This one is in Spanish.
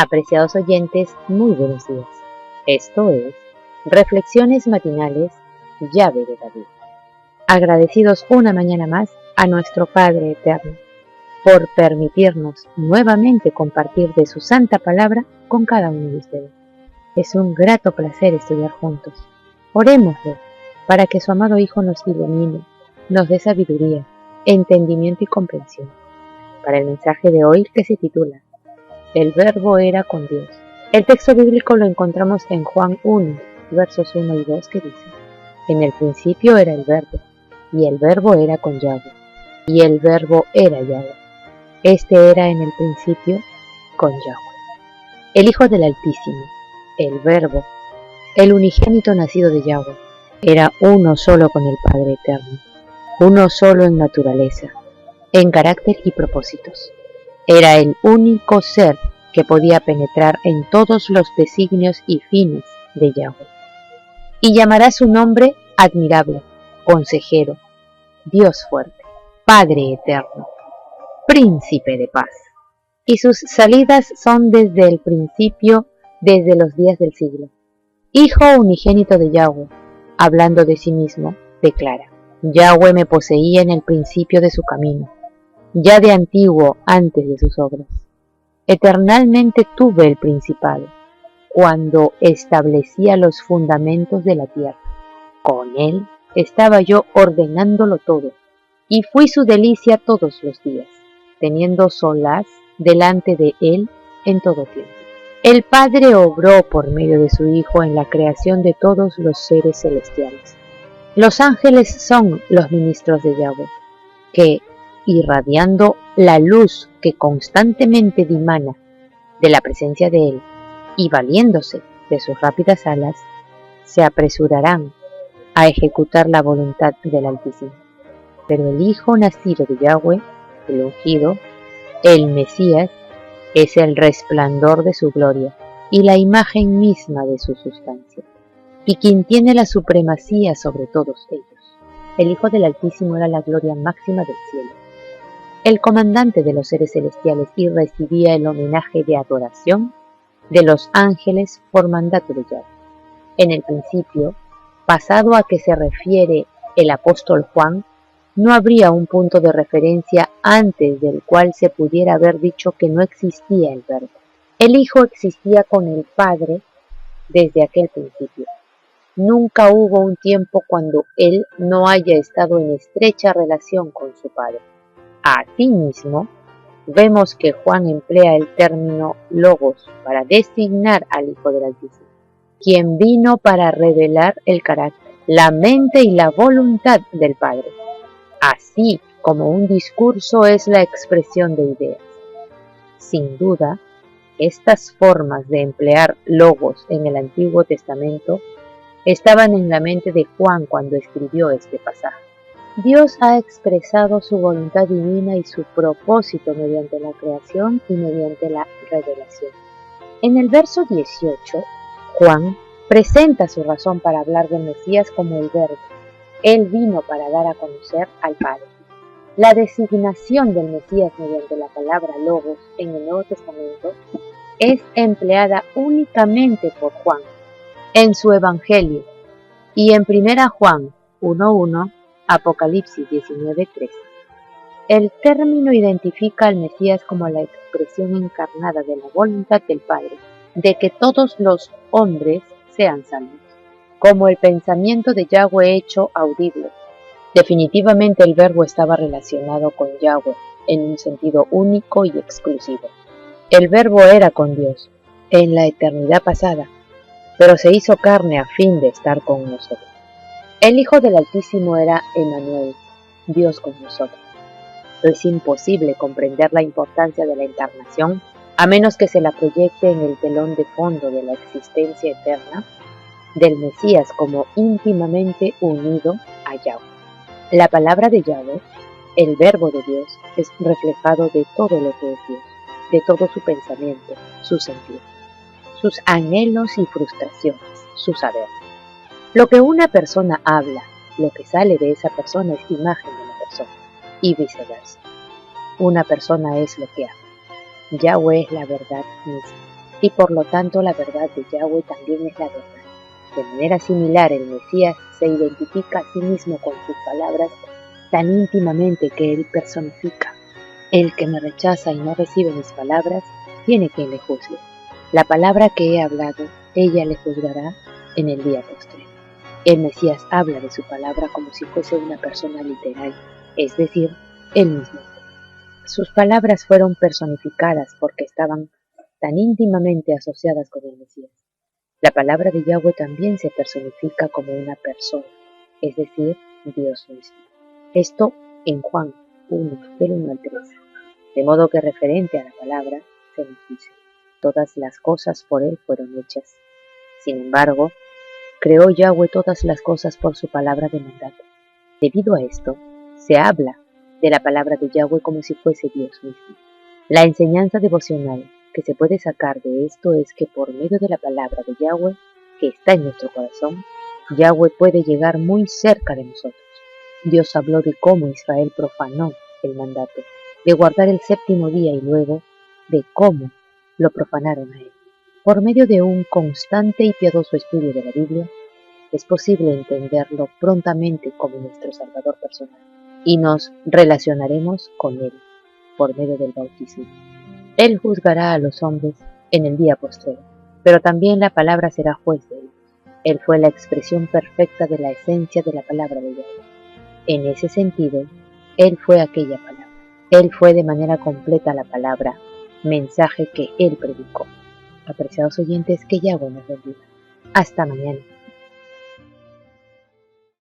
Apreciados oyentes, muy buenos días. Esto es Reflexiones Matinales, Llave de David. Agradecidos una mañana más a nuestro Padre Eterno por permitirnos nuevamente compartir de su santa palabra con cada uno de ustedes. Es un grato placer estudiar juntos. Orémosle para que su amado Hijo nos ilumine, nos dé sabiduría, entendimiento y comprensión. Para el mensaje de hoy, que se titula El Verbo era con Dios. El texto bíblico lo encontramos en Juan 1, versos 1 y 2, que dice: En el principio era el Verbo, y el Verbo era con Yahweh, y el Verbo era Yahweh. Este era en el principio con Yahweh. El Hijo del Altísimo, el Verbo, el unigénito nacido de Yahweh, era uno solo con el Padre Eterno, uno solo en naturaleza, en carácter y propósitos. Era el único ser que podía penetrar en todos los designios y fines de Yahweh. Y llamará su nombre admirable, consejero, Dios fuerte, Padre eterno, príncipe de paz. Y sus salidas son desde el principio, desde los días del siglo. Hijo unigénito de Yahweh, hablando de sí mismo, declara: Yahweh me poseía en el principio de su camino, ya de antiguo antes de sus obras. Eternalmente tuve el principado, cuando establecía los fundamentos de la tierra. Con él estaba yo ordenándolo todo, y fui su delicia todos los días, teniendo solaz delante de él en todo tiempo. El Padre obró por medio de su Hijo en la creación de todos los seres celestiales. Los ángeles son los ministros de Yahweh, que, irradiando la luz que constantemente dimana de la presencia de Él y valiéndose de sus rápidas alas, se apresurarán a ejecutar la voluntad del Altísimo. Pero el Hijo nacido de Yahweh, el ungido, el Mesías, es el resplandor de su gloria y la imagen misma de su sustancia, y quien tiene la supremacía sobre todos ellos. El Hijo del Altísimo era la gloria máxima del cielo, el comandante de los seres celestiales, y recibía el homenaje de adoración de los ángeles por mandato de Yahweh. En el principio, pasado a que se refiere el apóstol Juan, no habría un punto de referencia antes del cual se pudiera haber dicho que no existía el Verbo. El Hijo existía con el Padre desde aquel principio. Nunca hubo un tiempo cuando Él no haya estado en estrecha relación con su Padre. Asimismo, vemos que Juan emplea el término Logos para designar al Hijo del Altísimo, quien vino para revelar el carácter, la mente y la voluntad del Padre, así como un discurso es la expresión de ideas. Sin duda, estas formas de emplear logos en el Antiguo Testamento estaban en la mente de Juan cuando escribió este pasaje. Dios ha expresado su voluntad divina y su propósito mediante la creación y mediante la revelación. En el verso 18, Juan presenta su razón para hablar del Mesías como el Verbo. Él vino para dar a conocer al Padre. La designación del Mesías mediante la palabra Logos en el Nuevo Testamento es empleada únicamente por Juan en su Evangelio y en 1 Juan 1:1, Apocalipsis 19:3. El término identifica al Mesías como la expresión encarnada de la voluntad del Padre, de que todos los hombres sean salvos, como el pensamiento de Yahweh hecho audible. Definitivamente el Verbo estaba relacionado con Yahweh en un sentido único y exclusivo. El Verbo era con Dios en la eternidad pasada, pero se hizo carne a fin de estar con nosotros. El Hijo del Altísimo era Emmanuel, Dios con nosotros. Es imposible comprender la importancia de la encarnación a menos que se la proyecte en el telón de fondo de la existencia eterna del Mesías como íntimamente unido a Yahweh. La palabra de Yahweh, el Verbo de Dios, es reflejado de todo lo que es Dios, de todo su pensamiento, su sentir, sus anhelos y frustraciones, su saber. Lo que una persona habla, lo que sale de esa persona es imagen de la persona, y viceversa. Una persona es lo que habla. Yahweh es la verdad misma. y por lo tanto la verdad de Yahweh también es la verdad. De manera similar, el Mesías se identifica a sí mismo con sus palabras tan íntimamente que él personifica. El que me rechaza y no recibe mis palabras, tiene quien le juzgue. La palabra que he hablado, ella le juzgará en el día postrero. El Mesías habla de su palabra como si fuese una persona literal, es decir, él mismo. Sus palabras fueron personificadas porque estaban tan íntimamente asociadas con el Mesías. La palabra de Yahweh también se personifica como una persona, es decir, Dios mismo. Esto en Juan 1, del 1 al 3. De modo que referente a la palabra, se nos dice, todas las cosas por él fueron hechas. Sin embargo, creó Yahweh todas las cosas por su palabra de mandato. Debido a esto, se habla de la palabra de Yahweh como si fuese Dios mismo. La enseñanza devocional que se puede sacar de esto es que por medio de la palabra de Yahweh, que está en nuestro corazón, Yahweh puede llegar muy cerca de nosotros. Dios habló de cómo Israel profanó el mandato de guardar el séptimo día y luego de cómo lo profanaron a él. Por medio de un constante y piadoso estudio de la Biblia, es posible entenderlo prontamente como nuestro Salvador personal y nos relacionaremos con él por medio del bautismo. Él juzgará a los hombres en el día postrero, pero también la palabra será juez de ellos. Él fue la expresión perfecta de la esencia de la palabra de Yahweh. En ese sentido, él fue aquella palabra. Él fue de manera completa la palabra, mensaje que él predicó. Apreciados oyentes, que Yahweh nos bendiga. Hasta mañana.